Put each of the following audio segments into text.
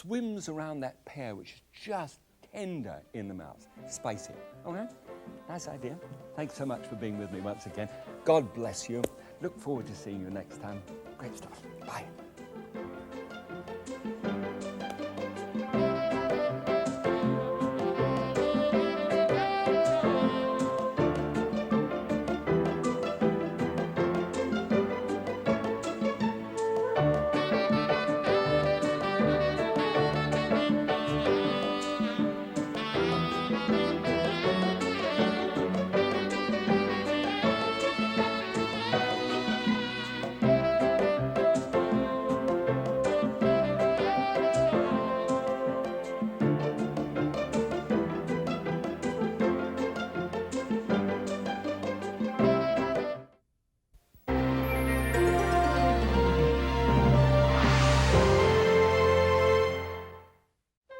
swims around that pear, which is just tender in the mouth. Spicy. Okay? Nice idea. Thanks so much for being with me once again. God bless you. Look forward to seeing you next time. Great stuff. Bye.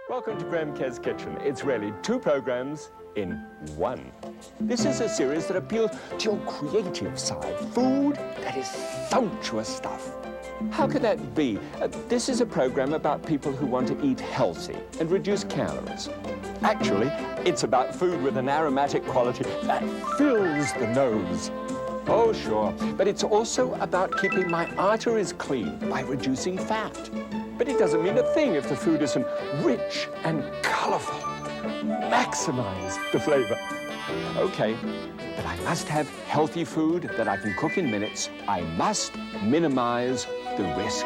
Welcome to Graham Kerr's Kitchen. It's really two programs in one. This is a series that appeals to your creative side. Food that is sumptuous stuff. How could that be? This is a program about people who want to eat healthy and reduce calories. Actually, it's about food with an aromatic quality that fills the nose. Oh, sure. But it's also about keeping my arteries clean by reducing fat. But it doesn't mean a thing if the food isn't rich and colorful. Maximize the flavor. Okay, but I must have healthy food that I can cook in minutes. I must minimize the risk.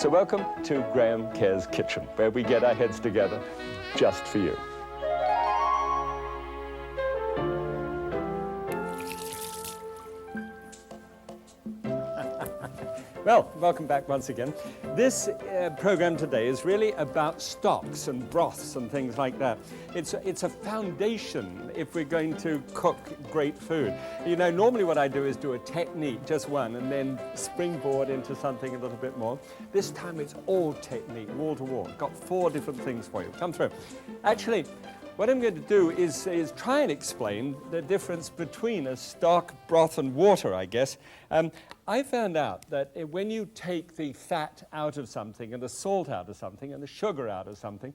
So welcome to Graham Kerr's Kitchen, where we get our heads together just for you. Well, welcome back once again. This program today is really about stocks and broths and things like that. It's a foundation if we're going to cook great food. You know, normally what I do is do a technique, just one, and then springboard into something a little bit more. This time it's all technique, wall to wall. Got 4 different things for you. Come through. Actually, what I'm going to do is try and explain the difference between a stock, broth, and water, I guess. I found out that when you take the fat out of something and the salt out of something and the sugar out of something,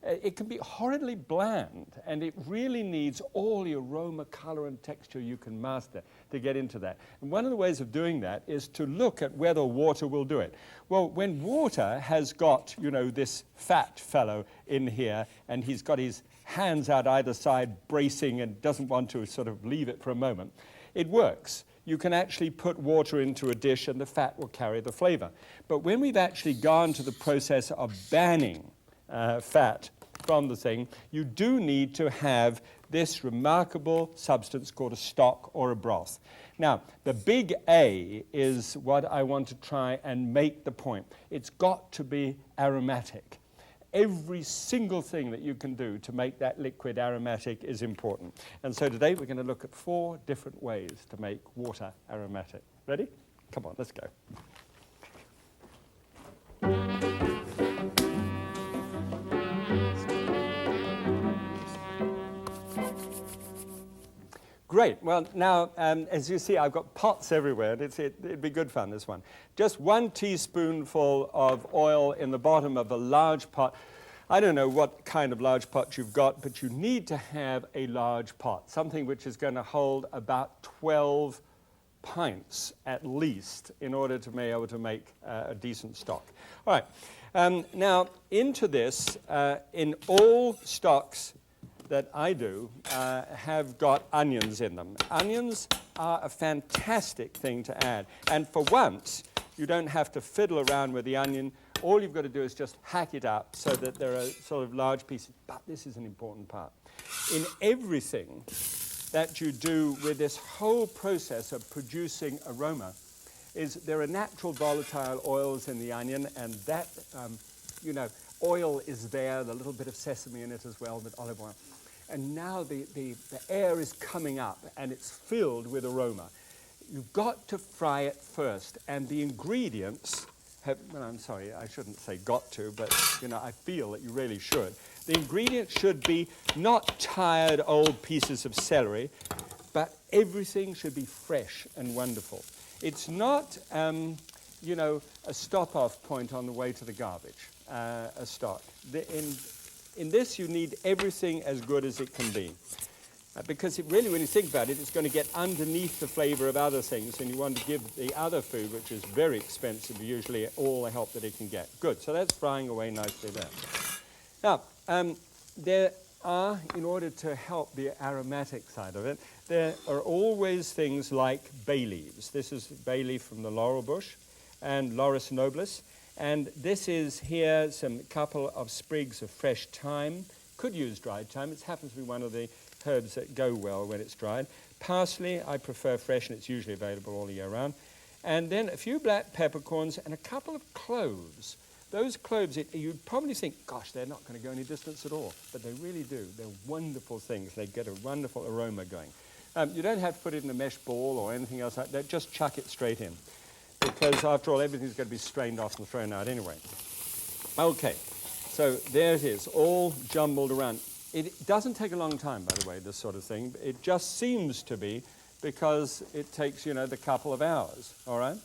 it can be horridly bland, and it really needs all the aroma, color, and texture you can master to get into that. And one of the ways of doing that is to look at whether water will do it. Well, when water has got, you know, this fat fellow in here, and he's got his hands out either side bracing and doesn't want to sort of leave it for a moment, it works. You can actually put water into a dish and the fat will carry the flavor. But when we've actually gone to the process of banning fat from the thing, you do need to have this remarkable substance called a stock or a broth. Now, the big A is what I want to try and make the point. It's got to be aromatic. Every single thing that you can do to make that liquid aromatic is important. And so today we're going to look at 4 different ways to make water aromatic. Ready? Come on, let's go. Great. Well, now, as you see, I've got pots everywhere, and it'd be good fun, this one. Just 1 teaspoonful of oil in the bottom of a large pot. I don't know what kind of large pot you've got, but you need to have a large pot, something which is going to hold about 12 pints at least in order to be able to make a decent stock. All right. Now, into this, in all stocks that I do have got onions in them. Onions are a fantastic thing to add. And for once, you don't have to fiddle around with the onion. All you've got to do is just hack it up so that there are sort of large pieces. But this is an important part. In everything that you do with this whole process of producing aroma, is there are natural volatile oils in the onion, and that, you know, oil is there, the little bit of sesame in it as well, but olive oil. And now the air is coming up and it's filled with aroma. You've got to fry it first, and the ingredients have, well, I'm sorry, I shouldn't say got to, but you know, I feel that you really should. The ingredients should be not tired old pieces of celery, but everything should be fresh and wonderful. It's not, you know, a stop-off point on the way to the garbage. a stock. In this, you need everything as good as it can be. Because it really, when you think about it, it's going to get underneath the flavor of other things, and you want to give the other food, which is very expensive, usually all the help that it can get. Good, so that's frying away nicely there. Now, there are, in order to help the aromatic side of it, there are always things like bay leaves. This is bay leaf from the laurel bush and Laurus nobilis. And this is here some couple of sprigs of fresh thyme. Could use dried thyme. It happens to be one of the herbs that go well when it's dried. Parsley, I prefer fresh, and it's usually available all year round. And then a few black peppercorns and a couple of cloves. Those cloves, you'd probably think, gosh, they're not going to go any distance at all. But they really do. They're wonderful things. They get a wonderful aroma going. You don't have to put it in a mesh ball or anything else like that. Just chuck it straight in. Because, after all, everything's going to be strained off and thrown out anyway. Okay, so there it is, all jumbled around. It doesn't take a long time, by the way, this sort of thing. It just seems to be because it takes, you know, the couple of hours, all right?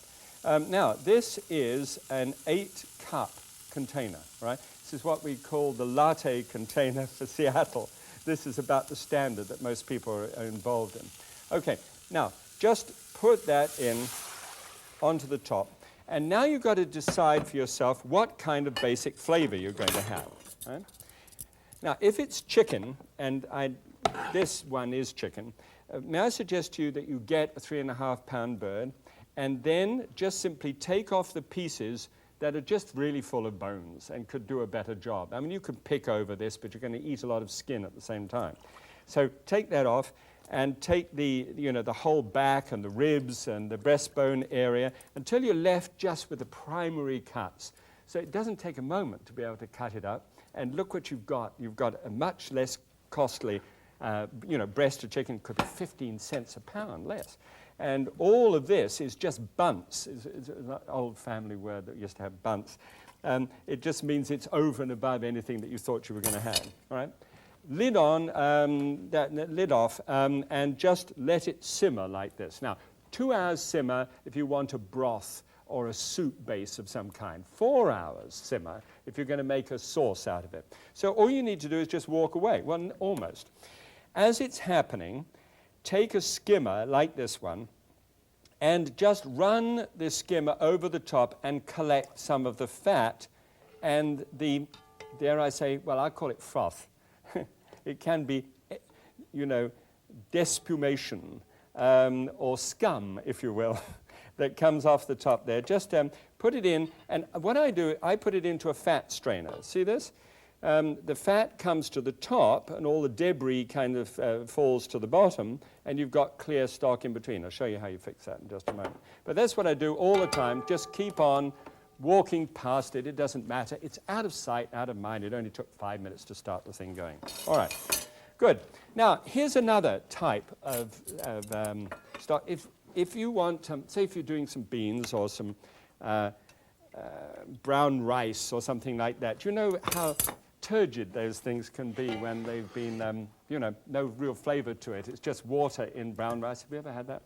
Now, this is an 8-cup container, right? This is what we call the latte container for Seattle. This is about the standard that most people are involved in. Okay, now, just put that in onto the top. And now you've got to decide for yourself what kind of basic flavor you're going to have, right? Now, if it's chicken, and this one is chicken, may I suggest to you that you get a 3.5-pound bird, and then just simply take off the pieces that are just really full of bones and could do a better job. I mean, you could pick over this, but you're going to eat a lot of skin at the same time. So take that off and take the, you know, the whole back and the ribs and the breastbone area until you're left just with the primary cuts. So it doesn't take a moment to be able to cut it up. And look what you've got. You've got a much less costly, you know, breast of chicken. Could be 15 cents a pound less. And all of this is just bunts. It's an old family word that used to have bunts. It just means it's over and above anything that you thought you were going to have. All right? Lid on, lid off, and just let it simmer like this. Now, 2 hours simmer if you want a broth or a soup base of some kind. 4 hours simmer if you're going to make a sauce out of it. So all you need to do is just walk away. Well, almost. As it's happening, take a skimmer like this one and just run the skimmer over the top and collect some of the fat and the, dare I say, well, I call it froth. It can be, you know, despumation or scum, if you will, that comes off the top there. Just put it in, and what I do, I put it into a fat strainer. See this? The fat comes to the top, and all the debris kind of falls to the bottom, and you've got clear stock in between. I'll show you how you fix that in just a moment. But that's what I do all the time. Just keep on walking past it. It doesn't matter. It's out of sight, out of mind. It only took 5 minutes to start the thing going. All right. Good. Now, here's another type of stock. If you want, say if you're doing some beans or some brown rice or something like that, you know how turgid those things can be when they've been, you know, no real flavor to it. It's just water in brown rice. Have you ever had that?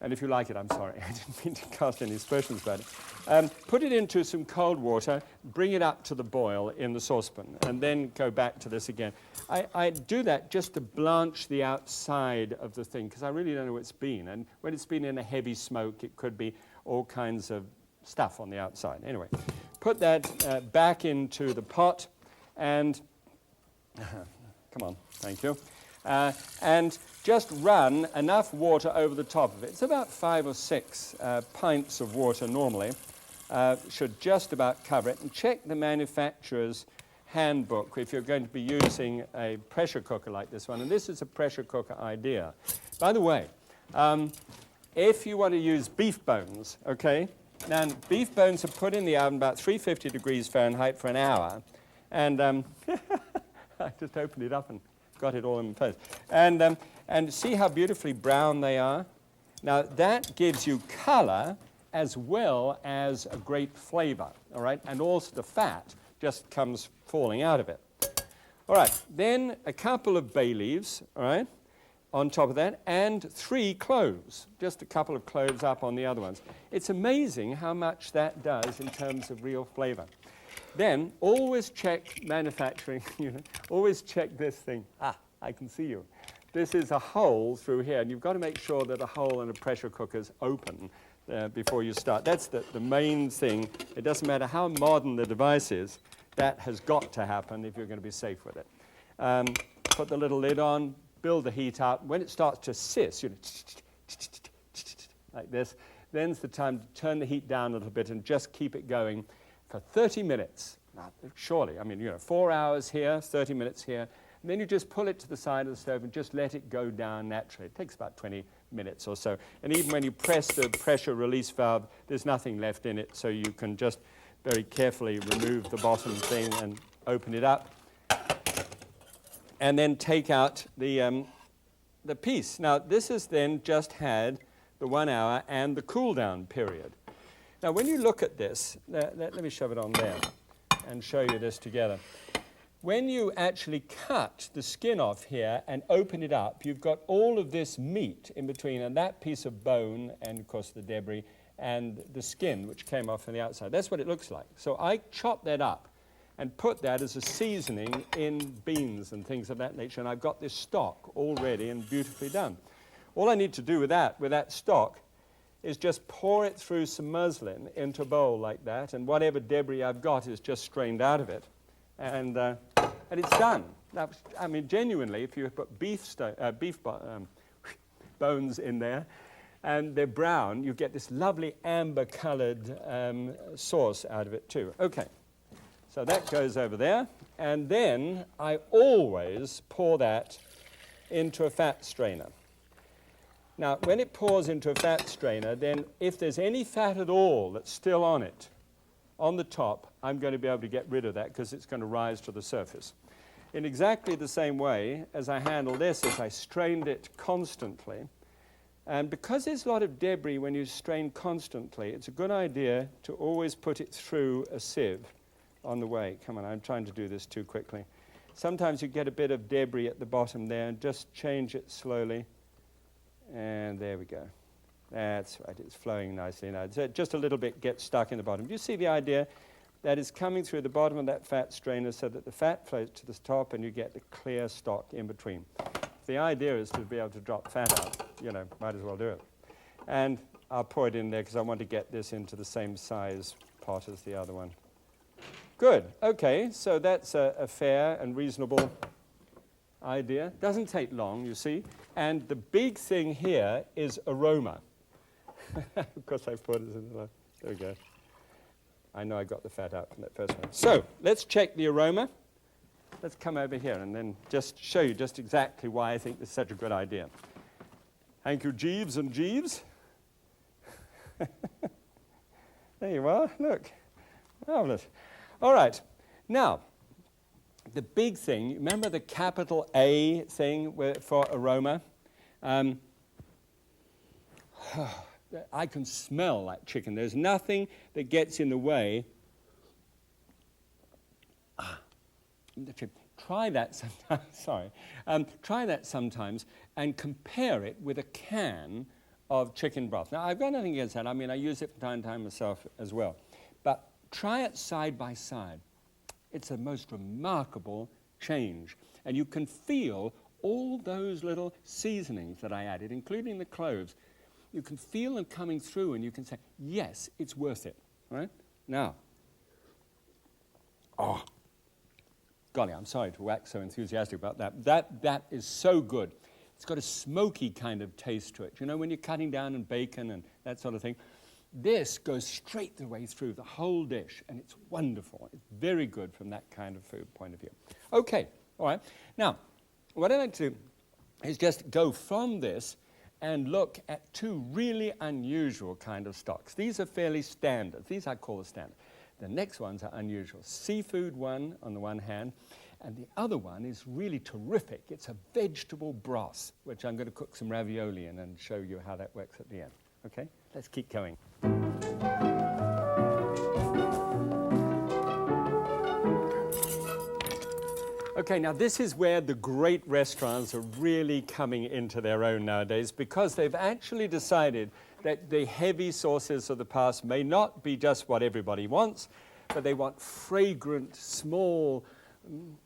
And if you like it, I'm sorry. I didn't mean to cast any aspersions about it. Put it into some cold water, bring it up to the boil in the saucepan, and then go back to this again. I do that just to blanch the outside of the thing, because I really don't know what it's been. And when it's been in a heavy smoke, it could be all kinds of stuff on the outside. Anyway, put that back into the pot, and come on, thank you. And just run enough water over the top of it. It's about 5 or 6 pints of water normally. Should just about cover it. And check the manufacturer's handbook if you're going to be using a pressure cooker like this one. And this is a pressure cooker idea. By the way, if you want to use beef bones, okay, now beef bones are put in the oven about 350 degrees Fahrenheit for an hour. And I just opened it up and got it all in place. And see how beautifully brown they are? Now, that gives you color as well as a great flavor, all right? And also the fat just comes falling out of it. All right, then a couple of bay leaves, all right, on top of that, and 3 cloves, just a couple of cloves up on the other ones. It's amazing how much that does in terms of real flavor. Then always check manufacturing, always check this thing. Ah, I can see you. This is a hole through here, and you've got to make sure that a hole in a pressure cooker is open before you start. That's the main thing. It doesn't matter how modern the device is, that has got to happen if you're going to be safe with it. Put the little lid on, build the heat up. When it starts to siss, like this, then's the time to turn the heat down a little bit and just keep it going for 30 minutes. Now, surely, 4 hours here, 30 minutes here, and then you just pull it to the side of the stove and just let it go down naturally. It takes about 20 minutes or so. And even when you press the pressure release valve, there's nothing left in it, so you can just very carefully remove the bottom thing and open it up. And then take out the piece. Now, this has then just had the 1 hour and the cool down period. Now, when you look at this, let me shove it on there and show you this together. When you actually cut the skin off here and open it up, you've got all of this meat in between, and that piece of bone, and of course the debris, and the skin, which came off on the outside. That's what it looks like. So I chopped that up and put that as a seasoning in beans and things of that nature, and I've got this stock all ready and beautifully done. All I need to do with that stock, is just pour it through some muslin into a bowl like that, and whatever debris I've got is just strained out of it, and it's done. Now, genuinely, if you put beef bones in there, and they're brown, you get this lovely amber-colored sauce out of it too. Okay, so that goes over there, and then I always pour that into a fat strainer. Now, when it pours into a fat strainer, then if there's any fat at all that's still on it, on the top, I'm going to be able to get rid of that because it's going to rise to the surface. In exactly the same way as I handle this, as I strained it constantly, and because there's a lot of debris when you strain constantly, it's a good idea to always put it through a sieve on the way. Come on, I'm trying to do this too quickly. Sometimes you get a bit of debris at the bottom there, and just change it slowly. And there we go. That's right, it's flowing nicely now. So just a little bit gets stuck in the bottom. Do you see the idea? That is coming through the bottom of that fat strainer so that the fat flows to the top and you get the clear stock in between. If the idea is to be able to drop fat out, might as well do it. And I'll pour it in there because I want to get this into the same size pot as the other one. Good, okay, so that's a fair and reasonable idea. Doesn't take long, you see. And the big thing here is aroma. Of course, I put it in the... There we go. I know I got the fat out from that first one. So let's check the aroma. Let's come over here and then just show you just exactly why I think this is such a good idea. Thank you, Jeeves and Jeeves. There you are. Look. Marvelous. All right. Now, the big thing, remember the capital A thing for aroma? I can smell like chicken. There's nothing that gets in the way. Try that sometimes. Sorry. Try that sometimes and compare it with a can of chicken broth. Now, I've got nothing against that. I use it from time to time myself as well. But try it side by side. It's a most remarkable change. And you can feel all those little seasonings that I added, including the cloves. You can feel them coming through and you can say, yes, it's worth it. Right? Now, golly, I'm sorry to wax so enthusiastic about that. That is so good. It's got a smoky kind of taste to it. When you're cutting down on bacon and that sort of thing. This goes straight the way through the whole dish, and it's wonderful. It's very good from that kind of food point of view. Okay, all right. Now, what I'd like to do is just go from this and look at two really unusual kind of stocks. These are fairly standard. These I call the standard. The next ones are unusual. Seafood one on the one hand, and the other one is really terrific. It's a vegetable broth, which I'm going to cook some ravioli in and show you how that works at the end. Okay? Let's keep going. Okay, now this is where the great restaurants are really coming into their own nowadays, because they've actually decided that the heavy sauces of the past may not be just what everybody wants. but they want fragrant, small,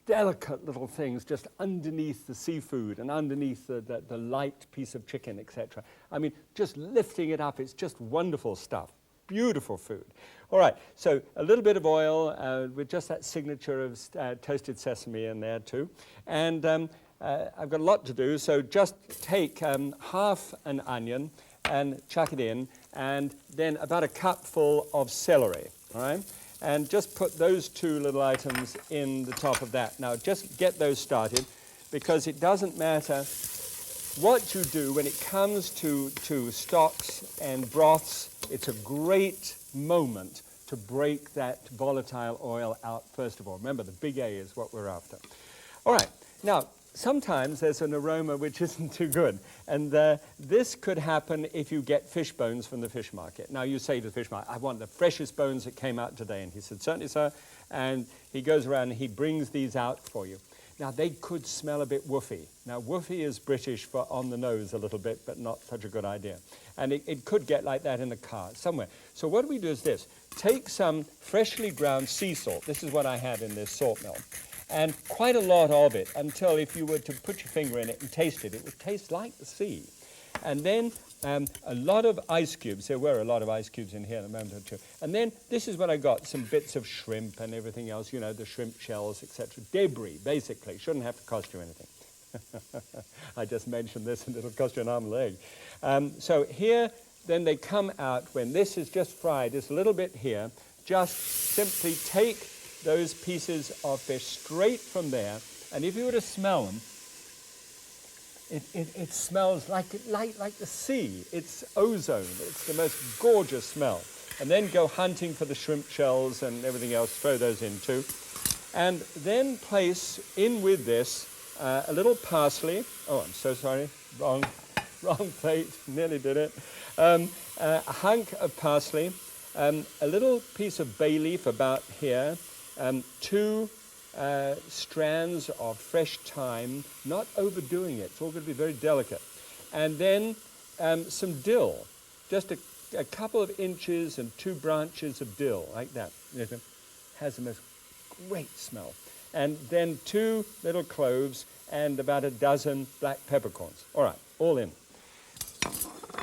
delicate little things just underneath the seafood and underneath the light piece of chicken, etc. I mean, just lifting it up, it's just wonderful stuff. Beautiful food. All right, so a little bit of oil with just that signature of toasted sesame in there too. And I've got a lot to do, so just take half an onion and chuck it in, and then about a cupful of celery, all right? And just put those two little items in the top of that. Now, just get those started, because it doesn't matter what you do when it comes to stocks and broths. It's a great moment to break that volatile oil out first of all. Remember, the big A is what we're after. All right, now, sometimes there's an aroma which isn't too good, and this could happen if you get fish bones from the fish market. Now you say to the fish market, I want the freshest bones that came out today, and he said, certainly sir, and he goes around and he brings these out for you. Now they could smell a bit woofy. Now woofy is British for on the nose a little bit, but not such a good idea. And it could get like that in the car somewhere. So what we do is this, take some freshly ground sea salt. This is what I have in this salt mill. And quite a lot of it, until if you were to put your finger in it and taste it, it would taste like the sea. And then a lot of ice cubes. There were a lot of ice cubes in here in a moment or two. And then this is what I got, some bits of shrimp and everything else, you know, the shrimp shells, etc. Debris, basically. Shouldn't have to cost you anything. I just mentioned this and it'll cost you an arm and leg. So here, then they come out when this is just fried, just a little bit here. Just simply take those pieces of fish straight from there, and if you were to smell them, it smells like the sea. It's ozone. It's the most gorgeous smell. And then go hunting for the shrimp shells and everything else, throw those in too. And then place in with this a little parsley. Oh, I'm so sorry, wrong plate, nearly did it. A hunk of parsley, a little piece of bay leaf about here, 2 strands of fresh thyme, not overdoing it. It's all going to be very delicate. And then some dill, just a couple of inches and 2 branches of dill, like that. It has the most great smell. And then 2 little cloves and about a dozen black peppercorns. All right, all in.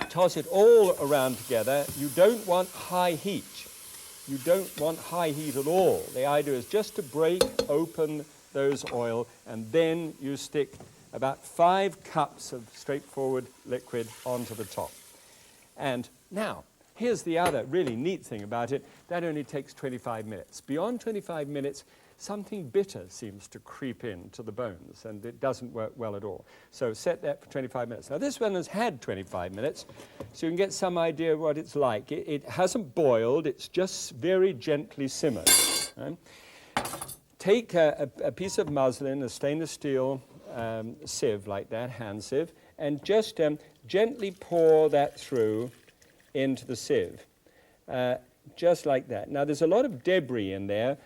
Toss it all around together. You don't want high heat. You don't want high heat at all. The idea is just to break open those oil, and then you stick about 5 cups of straightforward liquid onto the top. And now, here's the other really neat thing about it. That only takes 25 minutes. Beyond 25 minutes, something bitter seems to creep into the bones, and it doesn't work well at all. So set that for 25 minutes. Now this one has had 25 minutes, so you can get some idea of what it's like. It hasn't boiled, it's just very gently simmered. Right? Take a piece of muslin, a stainless steel sieve like that, hand sieve, and just gently pour that through into the sieve, just like that. Now there's a lot of debris in there,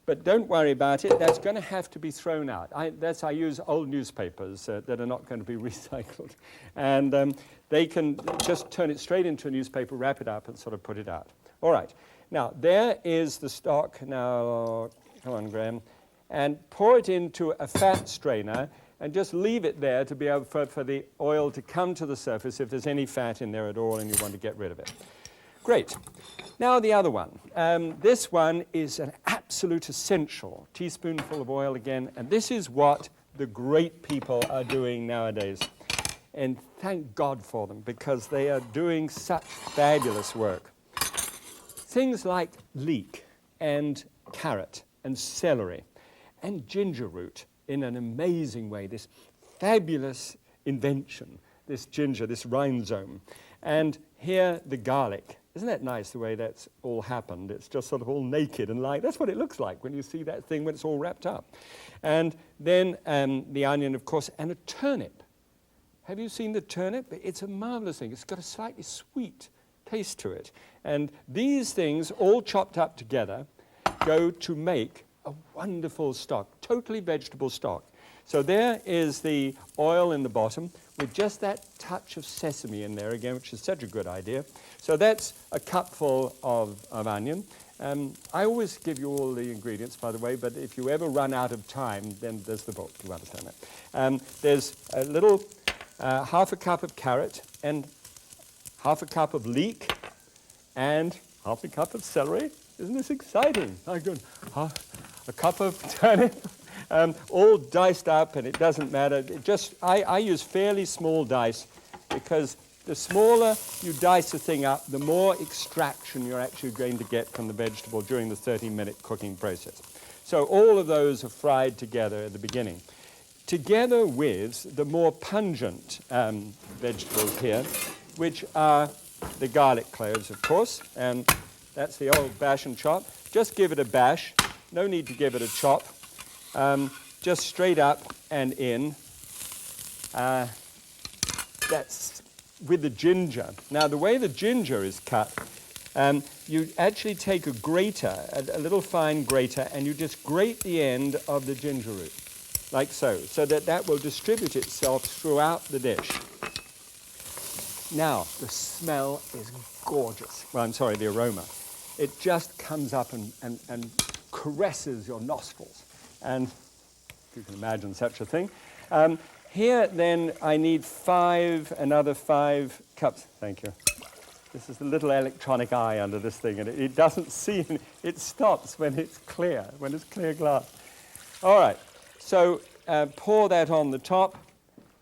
but don't worry about it. That's going to have to be thrown out. I use old newspapers that are not going to be recycled. And they can just turn it straight into a newspaper, wrap it up, and sort of put it out. All right. Now, there is the stock. Now, come on, Graham. And pour it into a fat strainer and just leave it there to be able for the oil to come to the surface if there's any fat in there at all and you want to get rid of it. Great. Now the other one. This one is an absolute essential. Teaspoonful of oil again. And this is what the great people are doing nowadays. And thank God for them, because they are doing such fabulous work. Things like leek and carrot and celery and ginger root in an amazing way. This fabulous invention, this ginger, this rhizome. And here the garlic. Isn't that nice, the way that's all happened? It's just sort of all naked and like, that's what it looks like when you see that thing when it's all wrapped up. And then the onion, of course, and a turnip. Have you seen the turnip? It's a marvelous thing. It's got a slightly sweet taste to it. And these things, all chopped up together, go to make a wonderful stock, totally vegetable stock. So there is the oil in the bottom with just that touch of sesame in there again, which is such a good idea. So that's a cupful of onion. I always give you all the ingredients, by the way, but if you ever run out of time, then there's the book, you understand that. There's a little half a cup of carrot and half a cup of leek and half a cup of celery. Isn't this exciting? My goodness. A cup of turnip, all diced up, and it doesn't matter. I use fairly small dice because the smaller you dice a thing up, the more extraction you're actually going to get from the vegetable during the 30-minute cooking process. So all of those are fried together at the beginning. Together with the more pungent vegetables here, which are the garlic cloves, of course, and that's the old bash and chop. Just give it a bash. No need to give it a chop. Just straight up and in. That's with the ginger. Now, the way the ginger is cut, you actually take a grater, a little fine grater, and you just grate the end of the ginger root, like so that will distribute itself throughout the dish. Now, the smell is gorgeous. Well, I'm sorry, the aroma. It just comes up and caresses your nostrils. And if you can imagine such a thing. Here, then, I need another 5 cups. Thank you. This is the little electronic eye under this thing, and it doesn't see, it stops when it's clear glass. All right, so pour that on the top,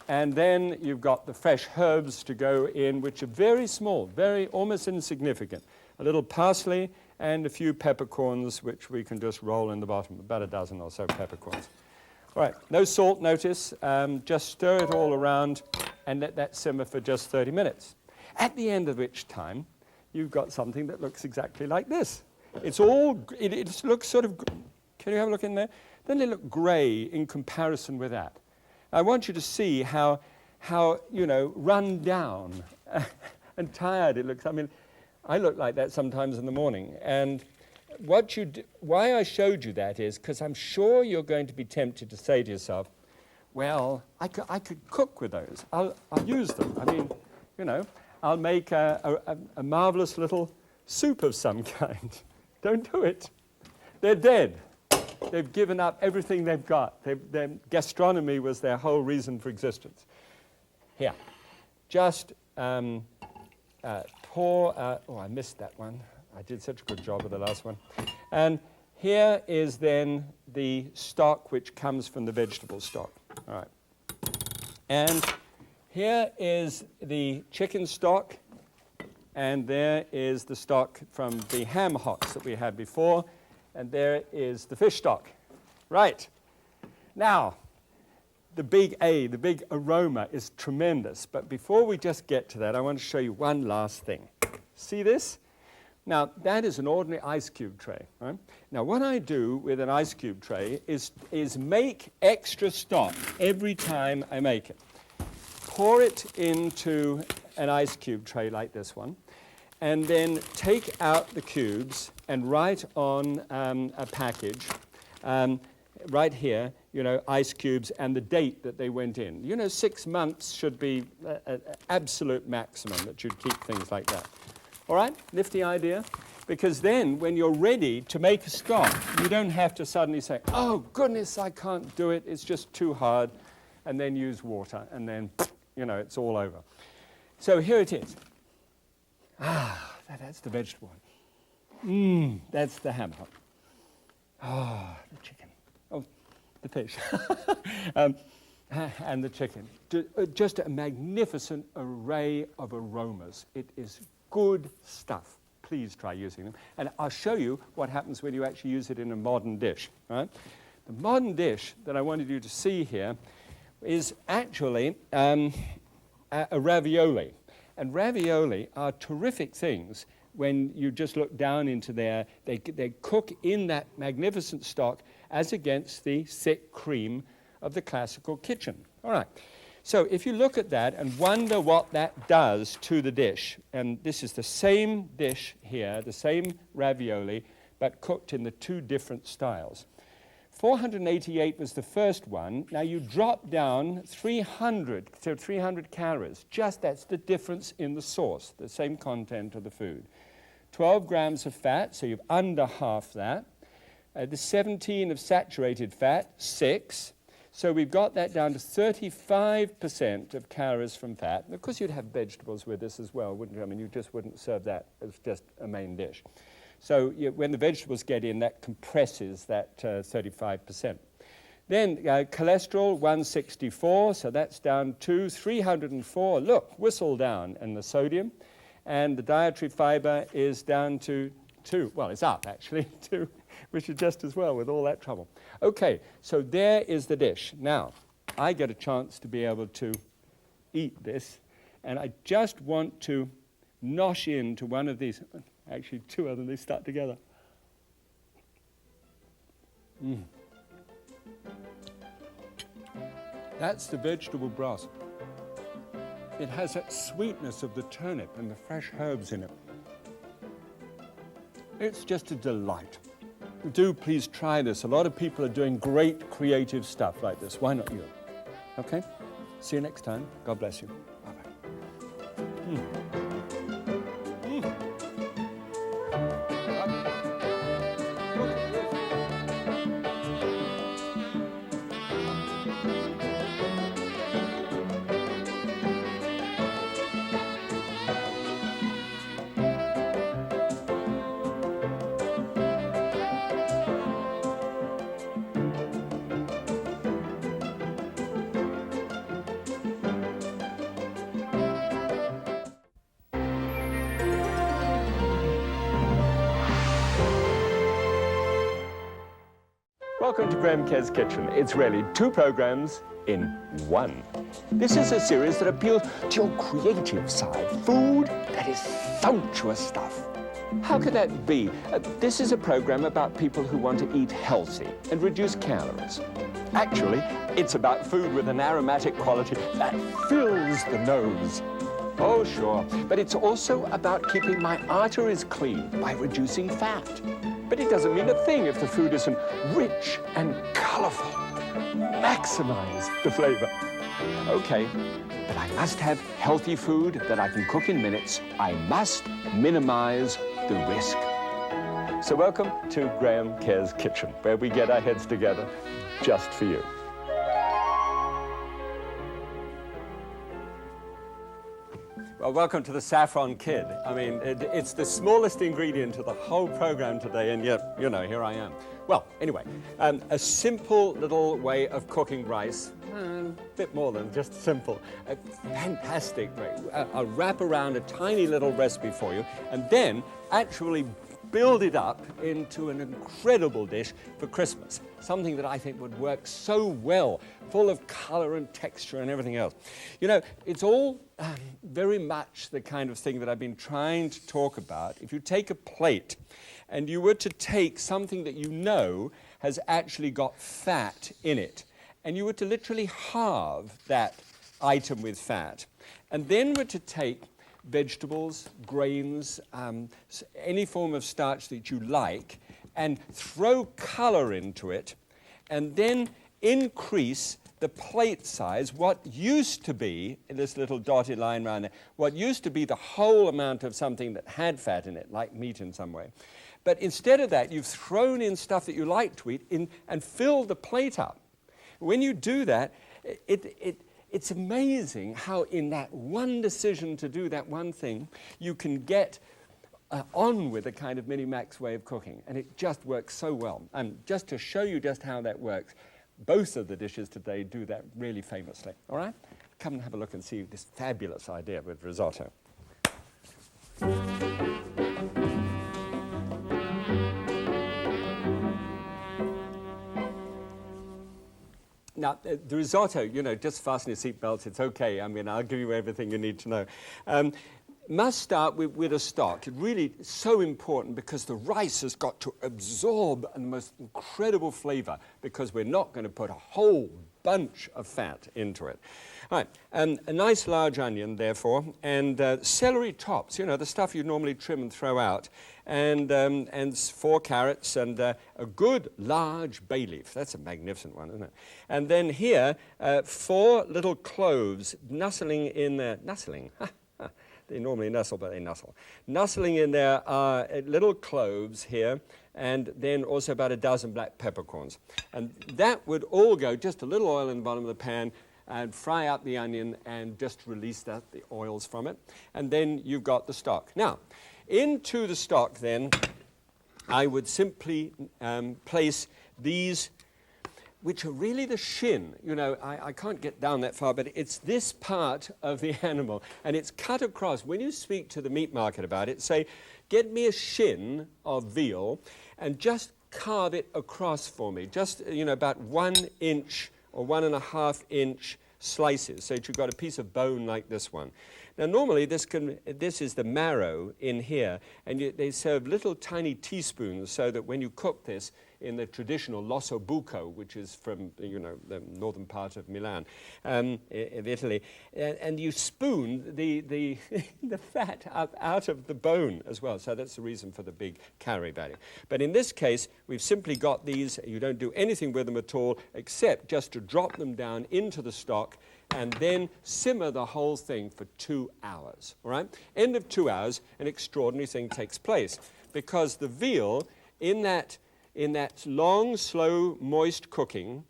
and then you've got the fresh herbs to go in, which are very small, almost insignificant. A little parsley and a few peppercorns, which we can just roll in the bottom, about a dozen or so peppercorns. All right, no salt, notice. Just stir it all around and let that simmer for just 30 minutes. At the end of which time, you've got something that looks exactly like this. It looks sort of, can you have a look in there? Then they look grey in comparison with that. I want you to see how run down and tired it looks. I mean, I look like that sometimes in the morning. And why I showed you that is because I'm sure you're going to be tempted to say to yourself, well, I could cook with those. I'll use them. I mean, I'll make a marvelous little soup of some kind. Don't do it. They're dead. They've given up everything they've got. Their gastronomy was their whole reason for existence. Here, just pour, I missed that one. I did such a good job with the last one. And here is then the stock which comes from the vegetable stock. All right. And here is the chicken stock, and there is the stock from the ham hocks that we had before, and there is the fish stock. Right. Now, the big aroma is tremendous, but before we just get to that, I want to show you one last thing. See this? Now, that is an ordinary ice cube tray, right? Now, what I do with an ice cube tray is make extra stock every time I make it. Pour it into an ice cube tray like this one, and then take out the cubes and write on a package, right here, ice cubes and the date that they went in. 6 months should be an absolute maximum that you'd keep things like that. All right, nifty idea, because then when you're ready to make a stock, you don't have to suddenly say, oh goodness, I can't do it, it's just too hard, and then use water, and then, it's all over. So here it is. That's the vegetable one. That's the ham hock. The chicken. Oh, the fish. And the chicken. Just a magnificent array of aromas. It is good stuff. Please try using them. And I'll show you what happens when you actually use it in a modern dish. Right? The modern dish that I wanted you to see here is actually a ravioli. And ravioli are terrific things when you just look down into there. They cook in that magnificent stock as against the thick cream of the classical kitchen. All right. So if you look at that and wonder what that does to the dish, and this is the same dish here, the same ravioli, but cooked in the 2 different styles. 488 was the first one. Now you drop down 300 calories. Just that's the difference in the sauce, the same content of the food. 12 grams of fat, so you've under half that. The 17 of saturated fat, 6. So we've got that down to 35% of calories from fat. And of course, you'd have vegetables with this as well, wouldn't you? I mean, you just wouldn't serve that as just a main dish. So when the vegetables get in, that compresses that 35%. Then cholesterol, 164, so that's down to 304. Look, whistle down. And the sodium. And the dietary fiber is down to 2. Well, it's up, actually, 2, which is just as well with all that trouble. Okay, so there is the dish. Now, I get a chance to be able to eat this, and I just want to nosh into one of these. Actually, 2 of them, they stuck together. That's the vegetable broth. It has that sweetness of the turnip and the fresh herbs in it. It's just a delight. Do please try this. A lot of people are doing great creative stuff like this. Why not you? Okay? See you next time. God bless you. Bye-bye. Welcome to Graham Kerr's Kitchen. It's really 2 programs in 1. This is a series that appeals to your creative side. Food that is sumptuous stuff. How could that be? This is a program about people who want to eat healthy and reduce calories. Actually, it's about food with an aromatic quality that fills the nose. Oh, sure. But it's also about keeping my arteries clean by reducing fat. But it doesn't mean a thing if the food isn't rich and colorful. Maximize the flavor. Okay, but I must have healthy food that I can cook in minutes. I must minimize the risk. So welcome to Graham Kerr's Kitchen, where we get our heads together just for you. Well, welcome to the Saffron Kid. I mean, it's the smallest ingredient of the whole program today, and yet, you know, here I am. Well, anyway, a simple little way of cooking rice, a bit more than just simple, a fantastic way. I'll wrap around a tiny little recipe for you, and then actually build it up into an incredible dish for Christmas. Something that I think would work so well, full of color and texture and everything else. You know, it's all very much the kind of thing that I've been trying to talk about. If you take a plate and you were to take something that you know has actually got fat in it, and you were to literally halve that item with fat, and then were to take vegetables, grains, any form of starch that you like, and throw color into it, and then increase the plate size, what used to be, this little dotted line around there, what used to be the whole amount of something that had fat in it, like meat in some way. But instead of that, you've thrown in stuff that you like to eat in and filled the plate up. When you do that, it's amazing how in that one decision to do that one thing, you can get on with a kind of mini-max way of cooking. And it just works so well. And just to show you just how that works, both of the dishes today do that really famously. All right? Come and have a look and see this fabulous idea with risotto. Now, the risotto, you know, just fasten your seatbelts, it's okay. I mean, I'll give you everything you need to know. Must start with a stock. It's really so important because the rice has got to absorb the most incredible flavor because we're not going to put a whole bunch of fat into it. All right, a nice large onion, therefore, and celery tops, you know, the stuff you normally trim and throw out, and 4 carrots and a good large bay leaf. That's a magnificent one, isn't it? And then here, 4 little cloves nestling in there, They normally nestle, but they nuzzle. Nuzzling in there are little cloves here, and then also about a dozen black peppercorns. And that would all go, just a little oil in the bottom of the pan, and fry up the onion and just release the oils from it. And then you've got the stock. Now, into the stock then, I would simply place these, which are really the shin. You know, I can't get down that far, but it's this part of the animal, and it's cut across. When you speak to the meat market about it, say, get me a shin of veal and just carve it across for me, just, you know, about 1 inch or 1.5 inch slices, so that you've got a piece of bone like this one. Now, normally this is the marrow in here, and they serve little tiny teaspoons so that when you cook this in the traditional l'osso buco, which is from, you know, the northern part of Milan, of Italy, and you spoon the the fat up out of the bone as well. So that's the reason for the big calorie value. But in this case, we've simply got these. You don't do anything with them at all, except just to drop them down into the stock and then simmer the whole thing for 2 hours. All right? End of 2 hours, an extraordinary thing takes place, because the veal in that long, slow, moist cooking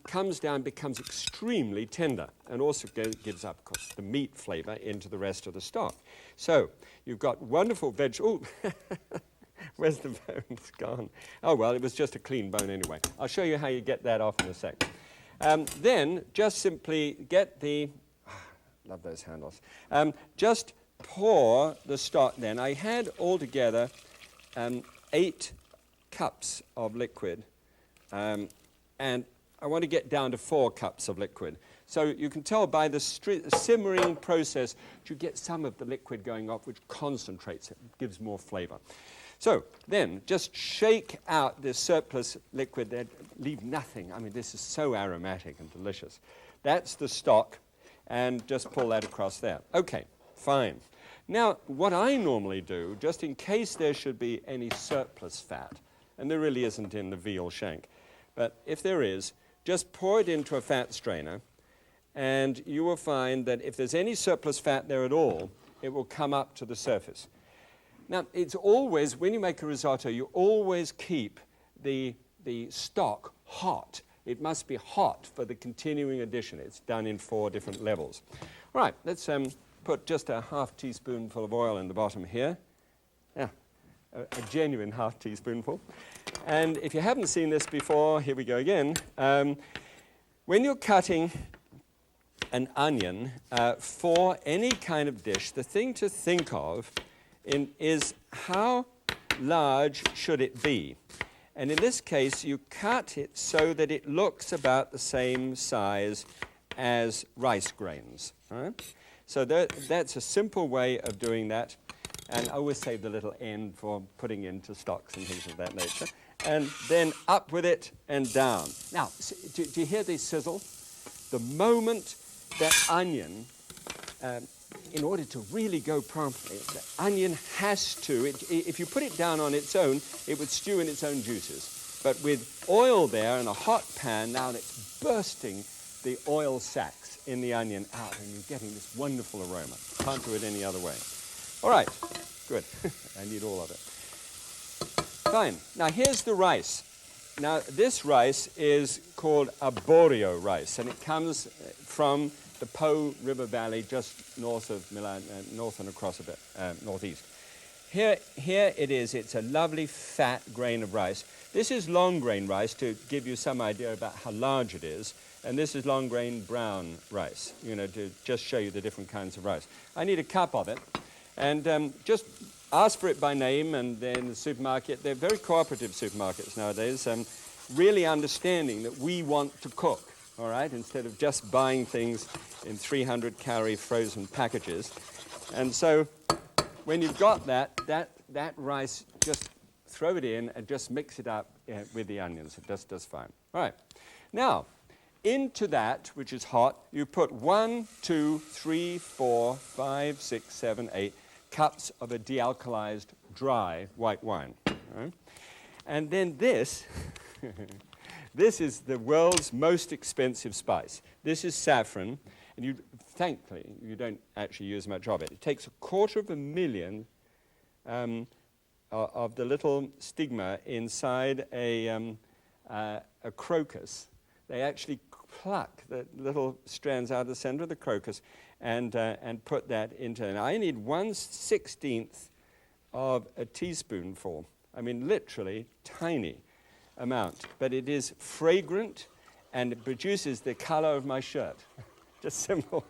comes down, becomes extremely tender, and also gives up, of course, the meat flavor into the rest of the stock. So you've got wonderful veg. Oh, where's the bone? It's gone. Oh, well, it was just a clean bone anyway. I'll show you how you get that off in a sec. Then just simply get the, love those handles, just pour the stock then. I had altogether 8 cups of liquid, and I want to get down to 4 cups of liquid. So you can tell by the simmering process that you get some of the liquid going off, which concentrates it, gives more flavor. So then just shake out this surplus liquid, leave nothing. I mean, this is so aromatic and delicious. That's the stock, and just pull that across there. Okay, fine. Now, what I normally do, just in case there should be any surplus fat, and there really isn't in the veal shank, but if there is, just pour it into a fat strainer, and you will find that if there's any surplus fat there at all, it will come up to the surface. Now, it's always, when you make a risotto, you always keep the stock hot. It must be hot for the continuing addition. It's done in 4 different levels. All right, let's put just a half teaspoonful of oil in the bottom here. Yeah, a genuine half teaspoonful. And if you haven't seen this before, here we go again. When you're cutting an onion for any kind of dish, the thing to think of is how large should it be? And in this case, you cut it so that it looks about the same size as rice grains. Right? So that's a simple way of doing that. And I always save the little end for putting into stocks and things of that nature. And then up with it and down. Now, do you hear the sizzle? The moment that onion, in order to really go properly, the onion has to, if you put it down on its own, it would stew in its own juices. But with oil there and a hot pan, now it's bursting the oil sacs in the onion out, and you're getting this wonderful aroma. Can't do it any other way. All right, good. I need all of it. Fine. Now here's the rice. Now this rice is called arborio rice, and it comes from the Po River Valley, just north of Milan, north and across a bit, northeast. Here it is. It's a lovely fat grain of rice. This is long grain rice to give you some idea about how large it is, and this is long grain brown rice, you know, to just show you the different kinds of rice. I need a cup of it, and just ask for it by name, and then in the supermarket, they're very cooperative supermarkets nowadays, really understanding that we want to cook. All right, instead of just buying things in 300-calorie frozen packages. And so when you've got that rice, just throw it in and just mix it up with the onions. It just does fine. All right. Now, into that, which is hot, you put 1, 2, 3, 4, 5, 6, 7, 8 cups of a dealkalized dry white wine. All right? And then this... This is the world's most expensive spice. This is saffron. and thankfully, you don't actually use much of it. It takes 250,000 of the little stigma inside a crocus. They actually pluck the little strands out of the center of the crocus and put that into. And I need 1/16 of a teaspoonful. I mean, literally tiny amount. But it is fragrant, and it produces the color of my shirt. Just simple.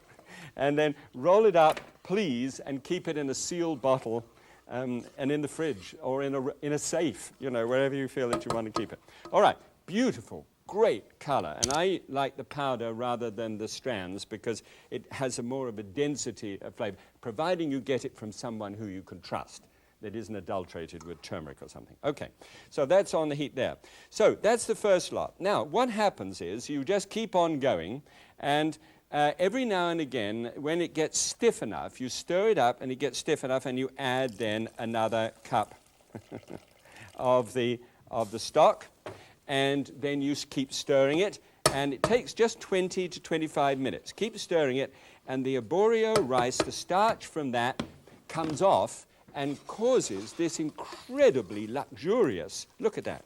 And then roll it up, please, and keep it in a sealed bottle and in the fridge or in a safe, wherever you feel that you want to keep it. All right, beautiful. Great color, and I like the powder rather than the strands because it has more of a density of flavor, providing you get it from someone who you can trust that isn't adulterated with turmeric or something. Okay, so that's on the heat there. So that's the first lot. Now, what happens is you just keep on going, and every now and again, when it gets stiff enough, you stir it up, and it gets stiff enough, and you add then another cup of the stock. And then you keep stirring it, and it takes just 20 to 25 minutes. Keep stirring it, and the arborio rice, the starch from that, comes off and causes this incredibly luxurious, look at that.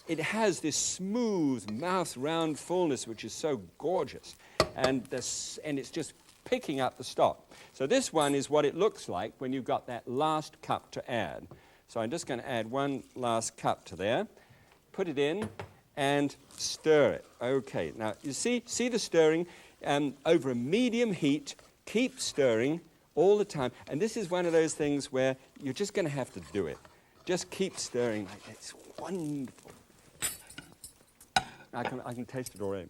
It has this smooth mouth round fullness, which is so gorgeous, and it's just picking up the stock. So this one is what it looks like when you've got that last cup to add. So I'm just going to add one last cup to there. Put it in and stir it. Okay, now you see the stirring over a medium heat. Keep stirring all the time. And this is one of those things where you're just going to have to do it. Just keep stirring like that. It's wonderful. I can taste it already.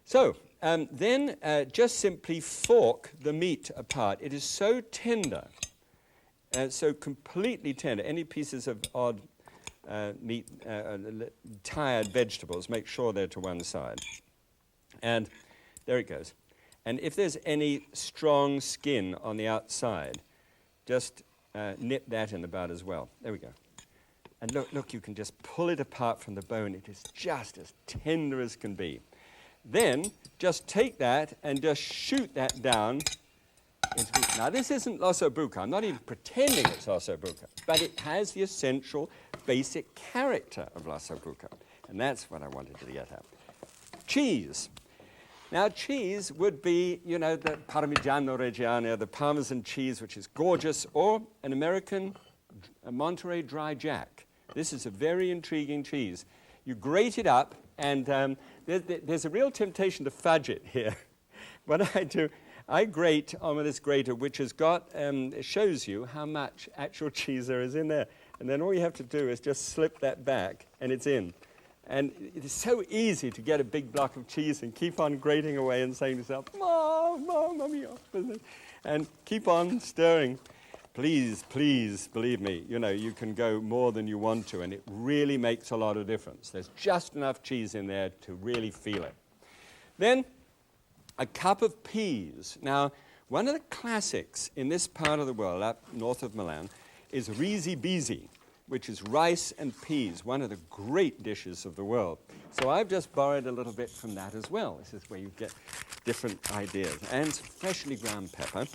So then just simply fork the meat apart. It is so tender, so completely tender. Any pieces of odd meat, tired vegetables, make sure they're to one side. And there it goes. And if there's any strong skin on the outside, just nip that in the bud as well. There we go. And look, you can just pull it apart from the bone. It is just as tender as can be. Then just take that and just shoot that down. Now, this isn't ossobuco. I'm not even pretending it's ossobuco, but it has the essential basic character of ossobuco, and that's what I wanted to get at. Cheese. Now, cheese would be, the Parmigiano Reggiano, the Parmesan cheese, which is gorgeous, or an American Monterey Dry Jack. This is a very intriguing cheese. You grate it up, and there's a real temptation to fudge it here. What I do, I grate on this grater, which has got, it shows you how much actual cheese there is in there. And then all you have to do is just slip that back, and it's in. And it is so easy to get a big block of cheese and keep on grating away and saying to yourself, Mommy, and keep on stirring. Please, please, believe me, you can go more than you want to, and it really makes a lot of difference. There's just enough cheese in there to really feel it. Then, a cup of peas. Now, one of the classics in this part of the world, up north of Milan, is risi bisi, which is rice and peas, one of the great dishes of the world. So I've just borrowed a little bit from that as well. This is where you get different ideas. And freshly ground pepper.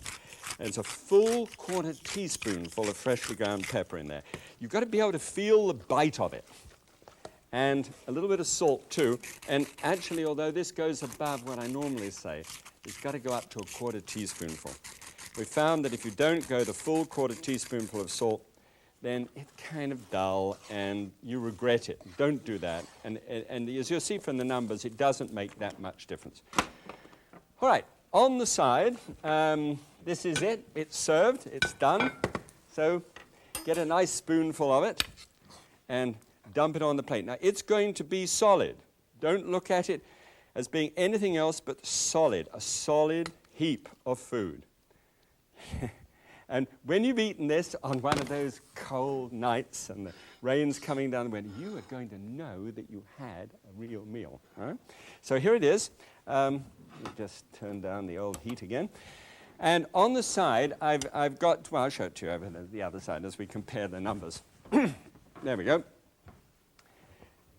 There's a full quarter teaspoonful of freshly ground pepper in there. You've got to be able to feel the bite of it. And a little bit of salt too. And actually, although this goes above what I normally say, it's got to go up to a quarter teaspoonful. We found that if you don't go the full quarter teaspoonful of salt, then it's kind of dull and you regret it. Don't do that. And as you'll see from the numbers, it doesn't make that much difference. All right, on the side, this is it. It's served. It's done. So get a nice spoonful of it and dump it on the plate. Now, it's going to be solid. Don't look at it as being anything else but solid, a solid heap of food. And when you've eaten this on one of those cold nights and the rain's coming down, you are going to know that you had a real meal. Right? So here it is. Let me just turn down the old heat again. And on the side, I've got, well, I'll show it to you over the other side as we compare the numbers. There we go.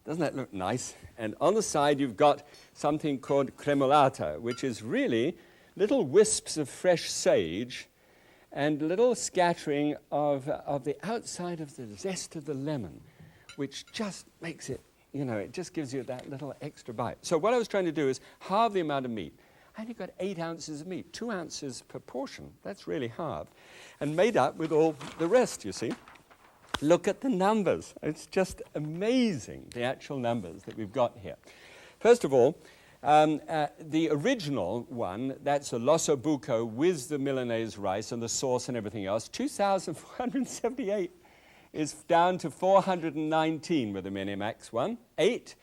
Doesn't that look nice? And on the side, you've got something called cremolata, which is really little wisps of fresh sage, and little scattering of the outside of the zest of the lemon, which just makes it, you know, it just gives you that little extra bite. So what I was trying to do is halve the amount of meat. I only got 8 ounces of meat, 2 ounces per portion. That's really halved. And made up with all the rest, you see. Look at the numbers. It's just amazing, the actual numbers that we've got here. First of all, the original one, that's a l'osso buco with the Milanese rice and the sauce and everything else, 2,478 is down to 419 with the Minimax one. 8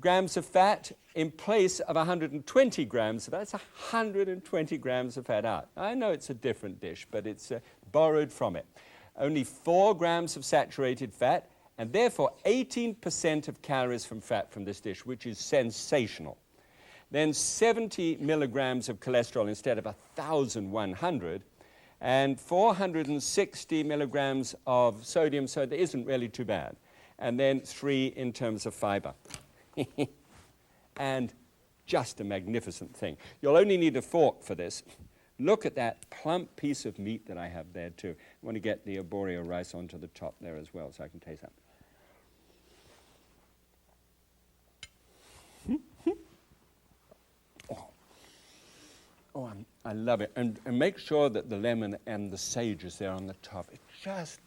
grams of fat in place of 120 grams. So that's 120 grams of fat out. I know it's a different dish, but it's borrowed from it. Only 4 grams of saturated fat, and therefore 18% of calories from fat from this dish, which is sensational. Then 70 milligrams of cholesterol instead of 1,100, and 460 milligrams of sodium, so that isn't really too bad. And then 3 in terms of fiber. And just a magnificent thing. You'll only need a fork for this. Look at that plump piece of meat that I have there too. I want to get the arborio rice onto the top there as well so I can taste that. Oh, I love it. And make sure that the lemon and the sage is there on the top. It just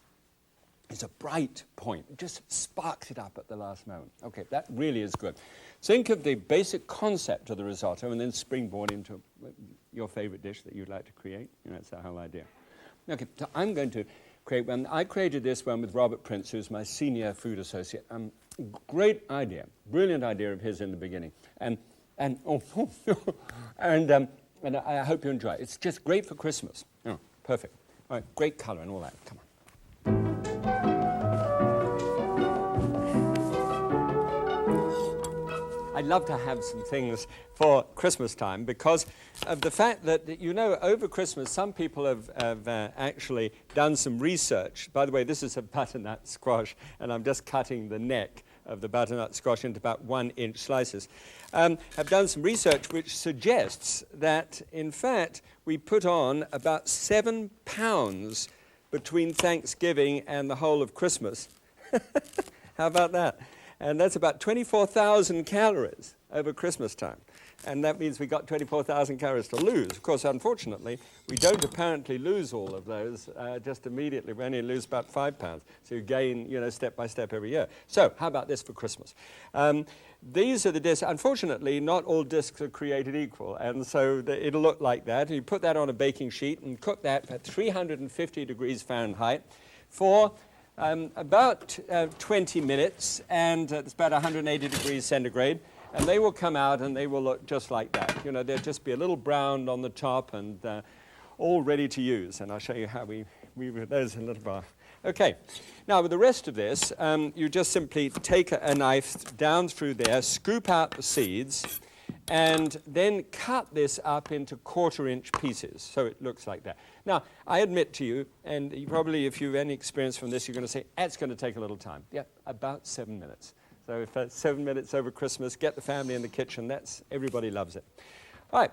is a bright point. It just sparks it up at the last moment. Okay, that really is good. Think of the basic concept of the risotto and then springboard into your favorite dish that you'd like to create. You know, it's the whole idea. Okay, so I'm going to create one. I created this one with Robert Prince, who's my senior food associate. Great idea, brilliant idea of his in the beginning. And I hope you enjoy it. It's just great for Christmas. Oh, perfect. All right, great color and all that. Come on. I'd love to have some things for Christmas time because of the fact that, you know, over Christmas, some people have actually done some research. By the way, this is a butternut squash, and I'm just cutting the neck of the butternut squash into about 1-inch slices. Have done some research which suggests that, in fact, we put on about 7 pounds between Thanksgiving and the whole of Christmas. How about that? And that's about 24,000 calories over Christmas time. And that means we got 24,000 calories to lose. Of course, unfortunately, we don't apparently lose all of those just immediately. We only lose about 5 pounds. So you gain, you know, step by step every year. So how about this for Christmas? These are the discs. Unfortunately, not all discs are created equal. And so it'll look like that. And you put that on a baking sheet and cook that at 350 degrees Fahrenheit for about 20 minutes, and it's about 180 degrees centigrade, and they will come out and they will look just like that. You know, they'll just be a little browned on the top and all ready to use. And I'll show you how we those in a little while. Okay, now with the rest of this, you just simply take a knife down through there, scoop out the seeds, and then cut this up into 1/4-inch pieces, so it looks like that. Now, I admit to you, and you probably, if you've any experience from this, you're going to say, it's going to take a little time. Yeah, about 7 minutes. So if that's 7 minutes over Christmas, get the family in the kitchen. Everybody loves it. All right,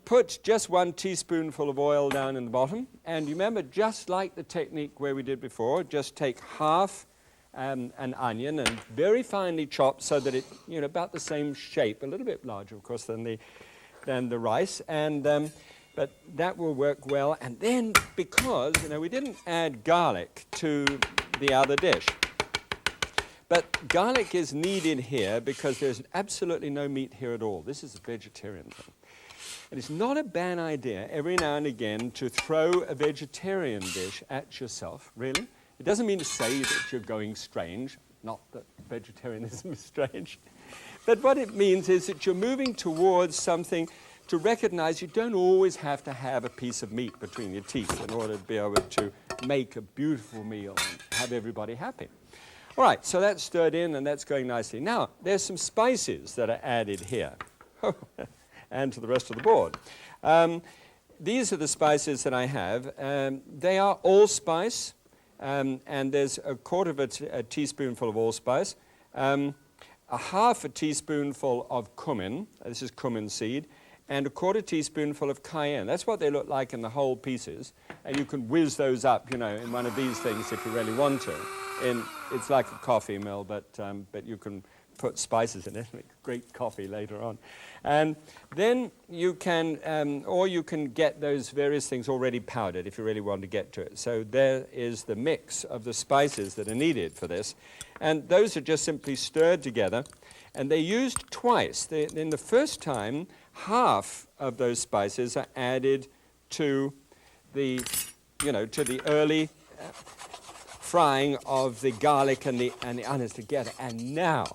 put just 1 teaspoonful of oil down in the bottom, and remember, just like the technique where we did before, just take half an onion and very finely chopped so that it, you know, about the same shape, a little bit larger, of course, than the rice, and but that will work well. And then, because, you know, we didn't add garlic to the other dish, but garlic is needed here because there's absolutely no meat here at all. This is a vegetarian thing. And it's not a bad idea every now and again to throw a vegetarian dish at yourself, really. It doesn't mean to say that you're going strange, not that vegetarianism is strange, but what it means is that you're moving towards something to recognize you don't always have to have a piece of meat between your teeth in order to be able to make a beautiful meal and have everybody happy. All right, so that's stirred in and that's going nicely. Now, there's some spices that are added here and to the rest of the board. These are the spices that I have. They are allspice. And there's 1/4 teaspoonful of allspice, a 1/2 teaspoonful of cumin, this is cumin seed, and a quarter teaspoonful of cayenne. That's what they look like in the whole pieces. And you can whiz those up, you know, in one of these things if you really want to. It's like a coffee mill, but you can put spices in it, make great coffee later on. And then you can, or you can get those various things already powdered if you really want to get to it. So there is the mix of the spices that are needed for this. And those are just simply stirred together. And they're used twice. In the first time, half of those spices are added to the, you know, to the early frying of the garlic and the onions together. And now,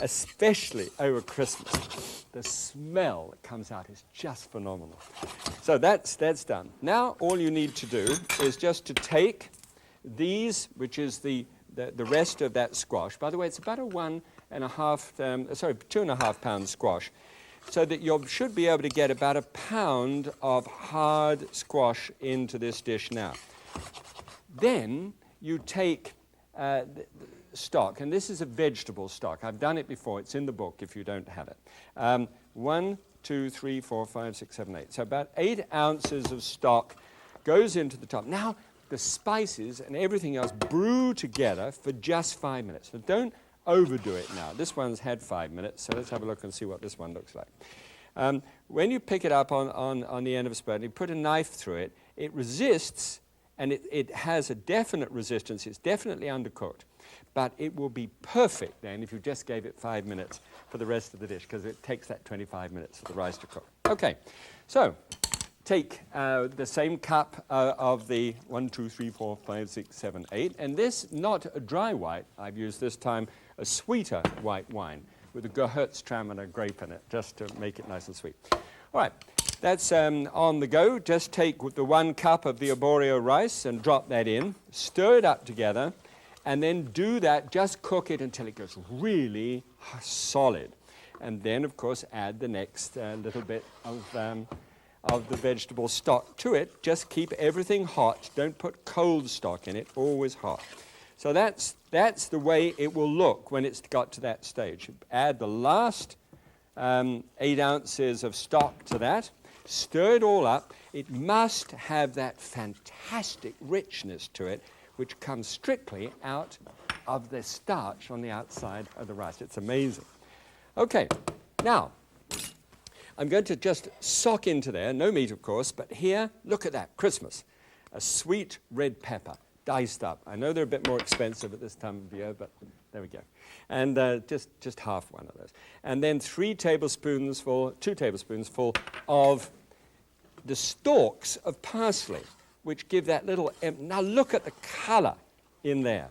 especially over Christmas, the smell that comes out is just phenomenal. So that's done. Now all you need to do is just to take these, which is the rest of that squash. By the way, it's about a 2.5 pound squash, so that you should be able to get about a pound of hard squash into this dish now. Then you take stock, and this is a vegetable stock. I've done it before. It's in the book if you don't have it. 1, 2, 3, 4, 5, 6, 7, 8. So about 8 ounces of stock goes into the top. Now, the spices and everything else brew together for just 5 minutes. So don't overdo it now. This one's had 5 minutes, so let's have a look and see what this one looks like. When you pick it up on the end of a spoon, you put a knife through it, it resists, and it has a definite resistance. It's definitely undercooked. But it will be perfect then if you just gave it 5 minutes for the rest of the dish, because it takes that 25 minutes for the rice to cook. Okay, so take the same cup of the 1, 2, 3, 4, 5, 6, 7, 8, and this, not a dry white, I've used this time a sweeter white wine with a Gewürztraminer grape in it, just to make it nice and sweet. All right, that's on the go. Just take the 1 cup of the arborio rice and drop that in, stir it up together, and then do that, just cook it until it goes really solid. And then, of course, add the next little bit of the vegetable stock to it. Just keep everything hot. Don't put cold stock in it, always hot. So that's the way it will look when it's got to that stage. Add the last 8 ounces of stock to that. Stir it all up. It must have that fantastic richness to it, which comes strictly out of the starch on the outside of the rice. It's amazing. Okay, now, I'm going to just sock into there, no meat of course, but here, look at that, Christmas. A sweet red pepper, diced up. I know they're a bit more expensive at this time of year, but there we go. And just half one of those. And then 2 tablespoons full of the stalks of parsley, which give that little, now look at the color in there.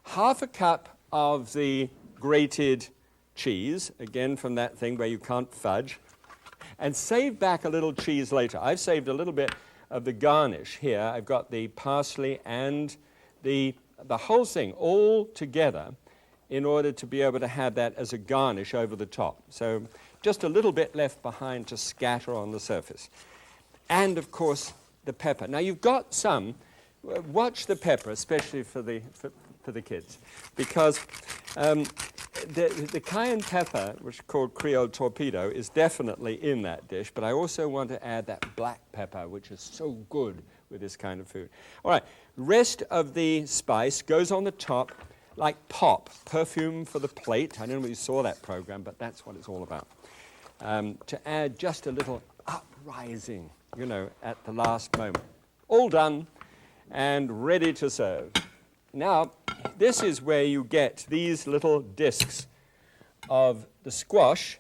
Half a cup of the grated cheese, again from that thing where you can't fudge, and save back a little cheese later. I've saved a little bit of the garnish here. I've got the parsley and the whole thing all together in order to be able to have that as a garnish over the top. So just a little bit left behind to scatter on the surface. And of course, the pepper. Now you've got some, watch the pepper, especially for the kids, because the cayenne pepper, which is called Creole torpedo, is definitely in that dish, but I also want to add that black pepper, which is so good with this kind of food. All right, rest of the spice goes on the top like pop, perfume for the plate. I don't know if you saw that program, but that's what it's all about. To add just a little uprising, you know, at the last moment. All done and ready to serve. Now, this is where you get these little discs of the squash.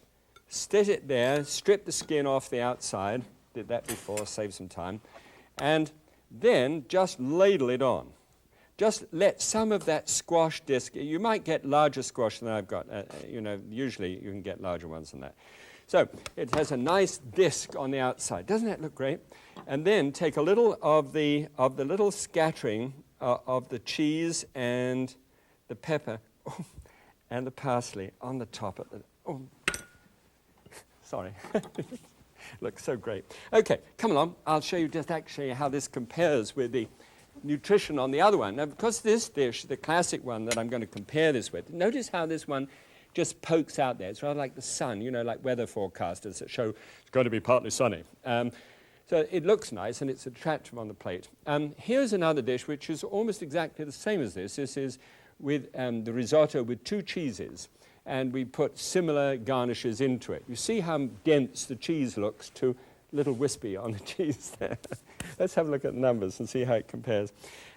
Set it there, strip the skin off the outside. Did that before, save some time. And then just ladle it on. Just let some of that squash disc, you might get larger squash than I've got. You know, usually you can get larger ones than that. So it has a nice disc on the outside. Doesn't that look great? And then take a little of the little scattering of the cheese and the pepper and the parsley on the top of the. Oh, sorry. Looks so great. Okay, come along. I'll show you just actually how this compares with the nutrition on the other one. Now, because this dish, the classic one that I'm going to compare this with, notice how this one just pokes out there. It's rather like the sun, you know, like weather forecasters that show it's going to be partly sunny. So it looks nice and it's attractive on the plate. Here's another dish which is almost exactly the same as this. This is with the risotto with 2 cheeses, and we put similar garnishes into it. You see how dense the cheese looks to little wispy on the cheese there. Let's have a look at the numbers and see how it compares.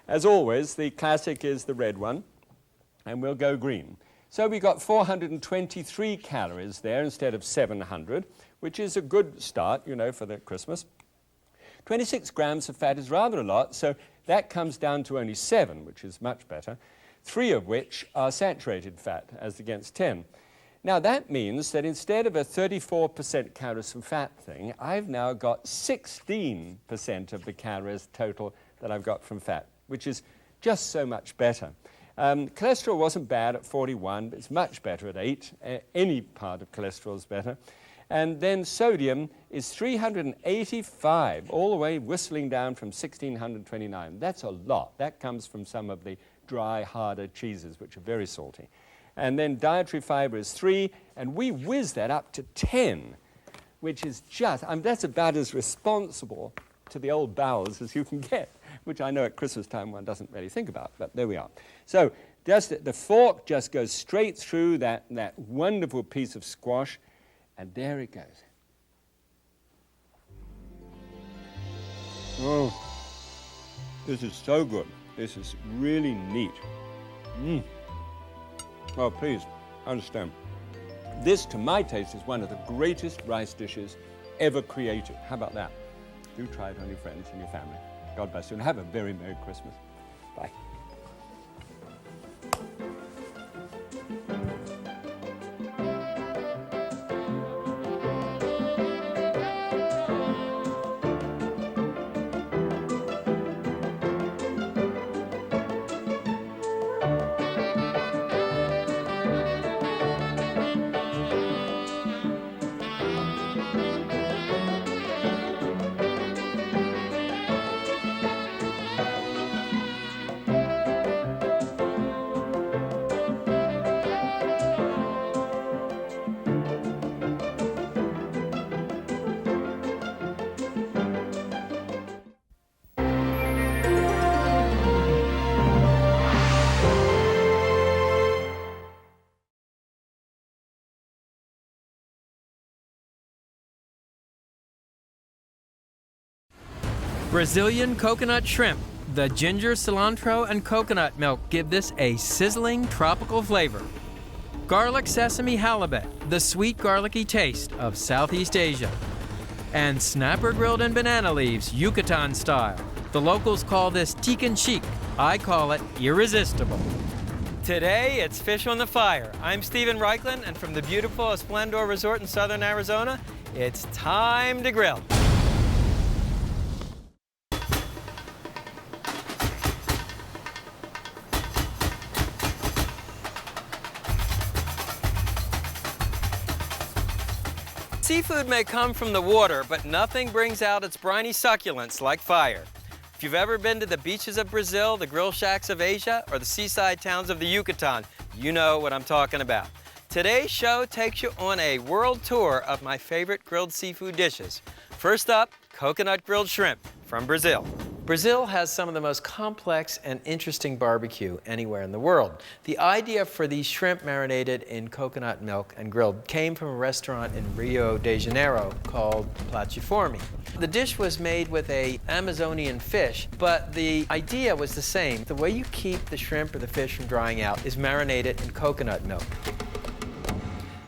As always, the classic is the red one, and we'll go green. So we got 423 calories there instead of 700, which is a good start, you know, for the Christmas. 26 grams of fat is rather a lot, so that comes down to only 7, which is much better, 3 of which are saturated fat, as against 10. Now that means that instead of a 34% calories from fat thing, I've now got 16% of the calories total that I've got from fat, which is just so much better. Cholesterol wasn't bad at 41, but it's much better at 8. Any part of cholesterol is better. And then sodium is 385, all the way whistling down from 1,629. That's a lot. That comes from some of the dry, harder cheeses, which are very salty. And then dietary fiber is 3, and we whiz that up to 10, which is just, that's about as responsible to the old bowels as you can get, which I know at Christmas time one doesn't really think about, but there we are. So just the fork just goes straight through that wonderful piece of squash, and there it goes. Oh, this is so good. This is really neat. Oh, please, understand. This, to my taste, is one of the greatest rice dishes ever created. How about that? Do try it on your friends and your family. God bless you, and have a very Merry Christmas. Bye. Brazilian coconut shrimp. The ginger, cilantro, and coconut milk give this a sizzling tropical flavor. Garlic sesame halibut, the sweet garlicky taste of Southeast Asia. And snapper grilled in banana leaves, Yucatan style. The locals call this tican chic. I call it irresistible. Today, it's Fish on the Fire. I'm Stephen Reichlin, and from the beautiful Esplendor Resort in southern Arizona, it's time to grill. Seafood may come from the water, but nothing brings out its briny succulence like fire. If you've ever been to the beaches of Brazil, the grill shacks of Asia, or the seaside towns of the Yucatan, you know what I'm talking about. Today's show takes you on a world tour of my favorite grilled seafood dishes. First up, coconut grilled shrimp from Brazil. Brazil has some of the most complex and interesting barbecue anywhere in the world. The idea for these shrimp marinated in coconut milk and grilled came from a restaurant in Rio de Janeiro called Platiforme. The dish was made with an Amazonian fish, but the idea was the same. The way you keep the shrimp or the fish from drying out is marinate it in coconut milk.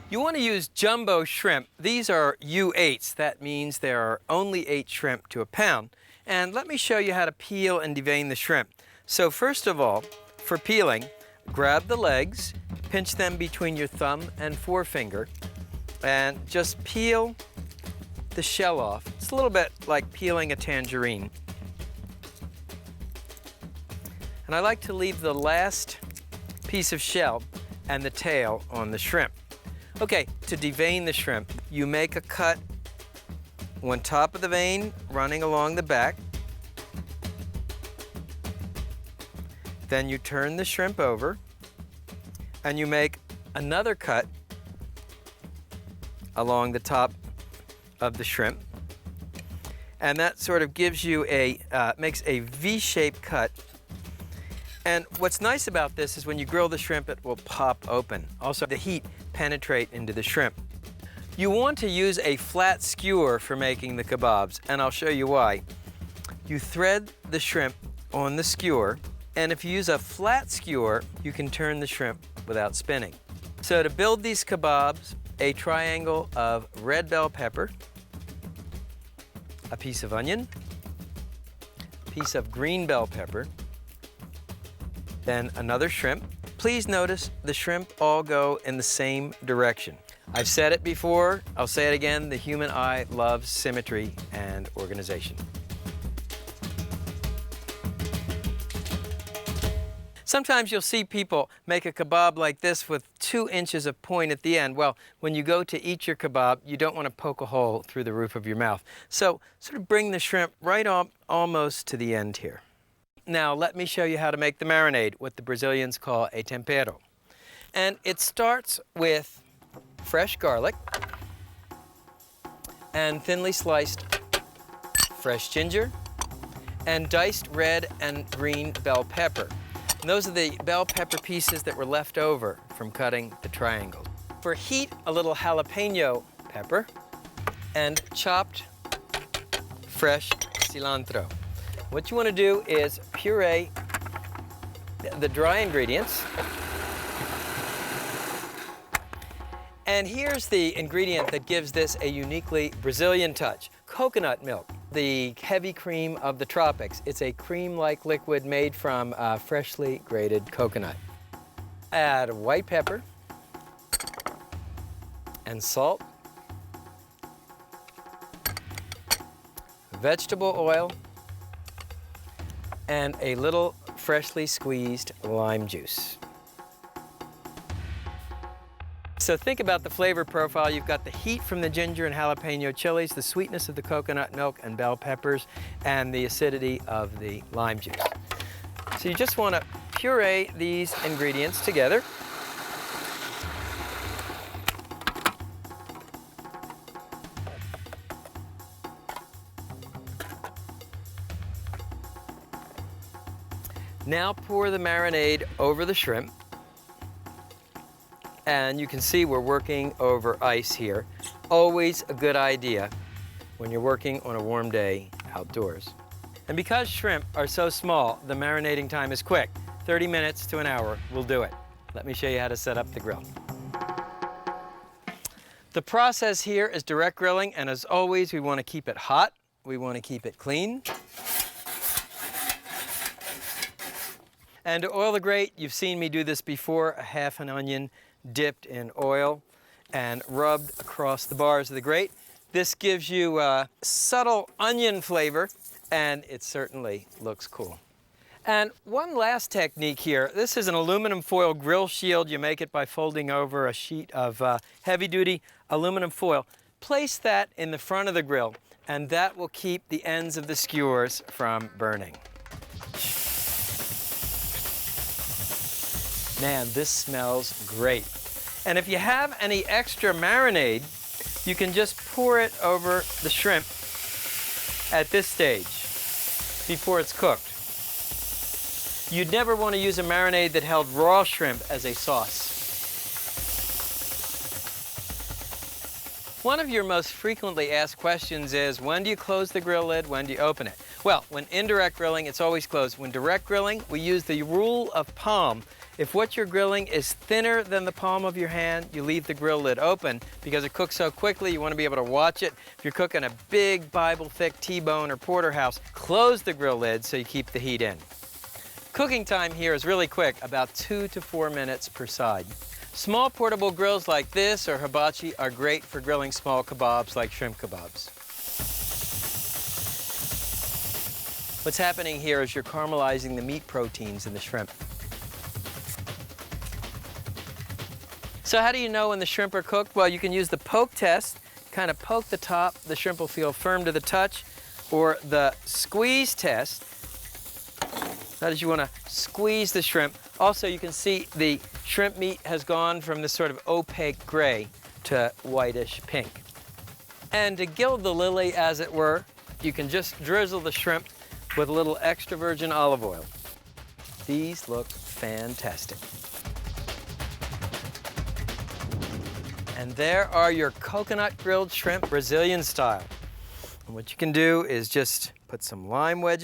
You want to use jumbo shrimp. These are U8s. That means there are only 8 shrimp to a pound. And let me show you how to peel and devein the shrimp. So first of all, for peeling, grab the legs, pinch them between your thumb and forefinger, and just peel the shell off. It's a little bit like peeling a tangerine. And I like to leave the last piece of shell and the tail on the shrimp. Okay, to devein the shrimp, you make a cut on top of the vein, running along the back. Then you turn the shrimp over, and you make another cut along the top of the shrimp. And that sort of gives you makes a V-shaped cut. And what's nice about this is when you grill the shrimp, it will pop open. Also, the heat penetrate into the shrimp. You want to use a flat skewer for making the kebabs, and I'll show you why. You thread the shrimp on the skewer, and if you use a flat skewer, you can turn the shrimp without spinning. So to build these kebabs, a triangle of red bell pepper, a piece of onion, a piece of green bell pepper, then another shrimp. Please notice the shrimp all go in the same direction. I've said it before, I'll say it again, the human eye loves symmetry and organization. Sometimes you'll see people make a kebab like this with 2 inches of point at the end. Well, when you go to eat your kebab, you don't want to poke a hole through the roof of your mouth. So sort of bring the shrimp right up almost to the end here. Now let me show you how to make the marinade, what the Brazilians call a tempero. And it starts with fresh garlic and thinly sliced fresh ginger and diced red and green bell pepper. And those are the bell pepper pieces that were left over from cutting the triangles. For heat, a little jalapeno pepper and chopped fresh cilantro. What you want to do is puree the dry ingredients. And here's the ingredient that gives this a uniquely Brazilian touch: coconut milk, the heavy cream of the tropics. It's a cream-like liquid made from freshly grated coconut. Add white pepper and salt, vegetable oil, and a little freshly squeezed lime juice. So think about the flavor profile. You've got the heat from the ginger and jalapeno chilies, the sweetness of the coconut milk and bell peppers, and the acidity of the lime juice. So you just want to puree these ingredients together. Now pour the marinade over the shrimp. And you can see we're working over ice here. Always a good idea when you're working on a warm day outdoors. And because shrimp are so small, the marinating time is quick. 30 minutes to an hour will do it. Let me show you how to set up the grill. The process here is direct grilling, and as always, we want to keep it hot. We want to keep it clean. And to oil the grate, you've seen me do this before, a half an onion dipped in oil and rubbed across the bars of the grate. This gives you a subtle onion flavor, and it certainly looks cool. And one last technique here. This is an aluminum foil grill shield. You make it by folding over a sheet of heavy-duty aluminum foil. Place that in the front of the grill, and that will keep the ends of the skewers from burning. Man, this smells great. And if you have any extra marinade, you can just pour it over the shrimp at this stage before it's cooked. You'd never want to use a marinade that held raw shrimp as a sauce. One of your most frequently asked questions is, when do you close the grill lid? When do you open it? Well, when indirect grilling, it's always closed. When direct grilling, we use the rule of palm. If what you're grilling is thinner than the palm of your hand, you leave the grill lid open because it cooks so quickly, you want to be able to watch it. If you're cooking a big Bible-thick T-bone or porterhouse, close the grill lid so you keep the heat in. Cooking time here is really quick, about 2 to 4 minutes per side. Small portable grills like this or hibachi are great for grilling small kebabs like shrimp kebabs. What's happening here is you're caramelizing the meat proteins in the shrimp. So how do you know when the shrimp are cooked? Well, you can use the poke test, kind of poke the top, the shrimp will feel firm to the touch, or the squeeze test. That is, you want to squeeze the shrimp. Also, you can see the shrimp meat has gone from this sort of opaque gray to whitish pink. And to gild the lily, as it were, you can just drizzle the shrimp with a little extra virgin olive oil. These look fantastic. And there are your coconut grilled shrimp Brazilian style. And what you can do is just put some lime wedges